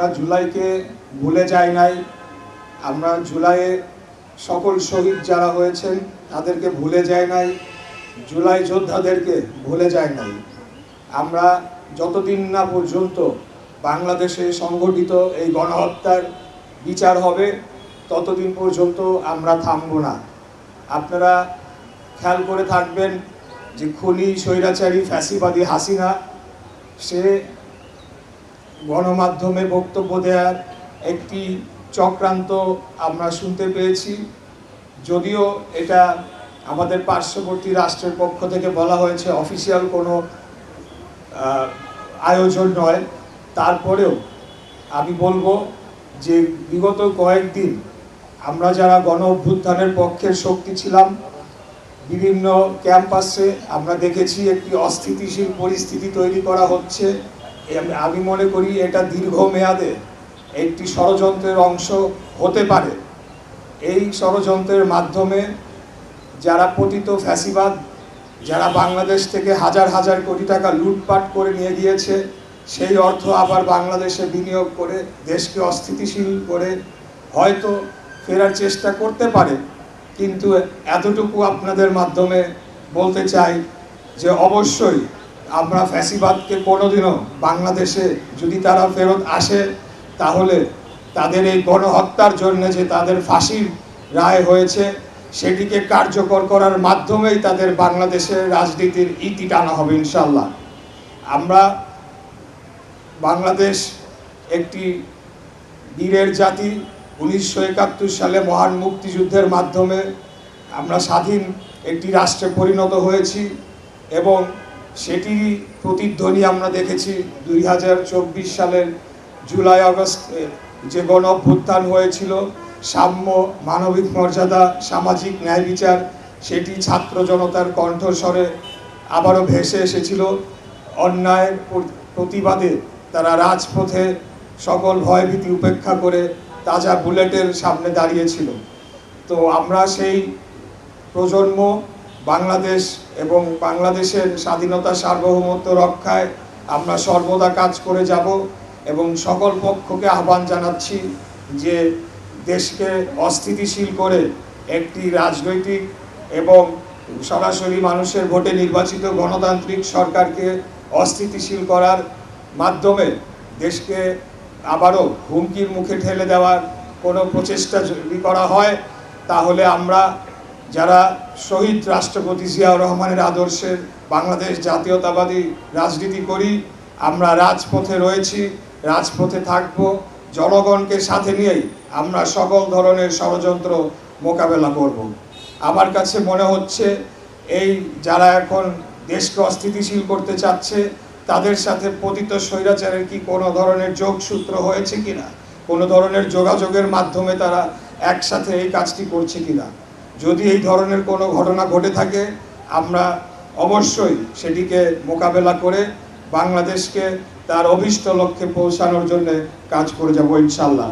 আমরা জুলাইকে ভুলে যাই নাই। আমরা জুলাইয়ে সকল শহীদ যারা হয়েছেন তাদেরকে ভুলে যায় নাই, জুলাই যোদ্ধাদেরকে ভুলে যায় নাই। আমরা যতদিন না পর্যন্ত বাংলাদেশে সংগঠিত এই গণহত্যার বিচার হবে ততদিন পর্যন্ত আমরা থামব না। আপনারা খেয়াল করে থাকবেন যে খুনি স্বৈরাচারী ফ্যাসিবাদী হাসিনা সে গণমাধ্যমে বক্তব্য দেওয়ার একটি চক্রান্ত আমরা শুনতে পেয়েছি। যদিও এটা আমাদের পার্শ্ববর্তী রাষ্ট্রের পক্ষ থেকে বলা হয়েছে, অফিসিয়াল কোনো আয়োজন নয়, তারপরেও আমি বলবো যে বিগত কয়েকদিন আমরা যারা গণ অভ্যুত্থানের পক্ষের শক্তি ছিলাম, বিভিন্ন ক্যাম্পাসে আমরা দেখেছি একটি অস্থিতিশীল পরিস্থিতি তৈরি করা হচ্ছে। আমি মনে করি এটা দীর্ঘমেয়াদে একটি ষড়যন্ত্রের অংশ হতে পারে। এই ষড়যন্ত্রের মাধ্যমে যারা পতিত ফ্যাসিবাদ, যারা বাংলাদেশ থেকে হাজার হাজার কোটি টাকা লুটপাট করে নিয়ে গিয়েছে, সেই অর্থ আবার বাংলাদেশে বিনিয়োগ করে দেশকে অস্থিতিশীল করে হয়তো ফেরার চেষ্টা করতে পারে। কিন্তু এতটুকু আপনাদের মাধ্যমে বলতে চাই যে অবশ্যই আমরা ফ্যাসিবাদকে কোনোদিনও বাংলাদেশে যদি তারা ফেরত আসে তাহলে তাদের এই গণহত্যার জন্য যে তাদের ফাঁসির রায় হয়েছে সেটিকে কার্যকর করার মাধ্যমেই তাদের বাংলাদেশের রাজনীতির ইতি টানা হবে ইনশাল্লাহ। আমরা বাংলাদেশ একটি বীরের জাতি। 1971 সালে মহান মুক্তিযুদ্ধের মাধ্যমে আমরা স্বাধীন একটি রাষ্ট্রে পরিণত হয়েছি এবং সেটি প্রতিধ্বনি আমরা দেখেছি 2024 সালের জুলাই আগস্টে যে গণ অভ্যুত্থান হয়েছিল। সাম্য, মানবিক মর্যাদা, সামাজিক ন্যায় বিচার, সেটি ছাত্র জনতার কণ্ঠস্বরে আবারও ভেসে এসেছিল। অন্যায়ের প্রতিবাদে তারা রাজপথে সকল ভয়ভীতি উপেক্ষা করে তাজা বুলেটের সামনে দাঁড়িয়েছিল। তো আমরা সেই প্রজন্ম বাংলাদেশ এবং বাংলাদেশের স্বাধীনতা সার্বভৌমত্ব রক্ষায় আমরা সর্বদা কাজ করে যাব এবং সকল পক্ষকে আহ্বান জানাচ্ছি যে দেশকে অস্থিতিশীল করে একটি রাজনৈতিক এবং সরাসরি মানুষের ভোটে নির্বাচিত গণতান্ত্রিক সরকারকে অস্থিতিশীল করার মাধ্যমে দেশকে আবারও হুমকির মুখে ঠেলে দেওয়ার কোনো প্রচেষ্টা যদি করা হয় তাহলে আমরা যারা শহীদ রাষ্ট্রপতি জিয়াউর রহমানের আদর্শের বাংলাদেশ জাতীয়তাবাদী রাজনীতি করি, আমরা রাজপথে রয়েছি, রাজপথে থাকব। জনগণকে সাথে নিয়েই আমরা সকল ধরনের ষড়যন্ত্র মোকাবেলা করব। আমার কাছে মনে হচ্ছে এই যারা এখন দেশকে অস্থিতিশীল করতে চাচ্ছে তাদের সাথে পতিত স্বৈরাচারের কি কোনো ধরনের যোগসূত্র হয়েছে কিনা, কোনো ধরনের যোগাযোগের মাধ্যমে তারা একসাথে এই কাজটি করছে কিনা। যদি এই ধরনের কোনো ঘটনা ঘটে থাকে আমরা অবশ্যই সেটিকে মোকাবেলা করে বাংলাদেশকে তার অভীষ্ট লক্ষ্যে পৌঁছানোর জন্য কাজ করে যাব ইনশাল্লাহ।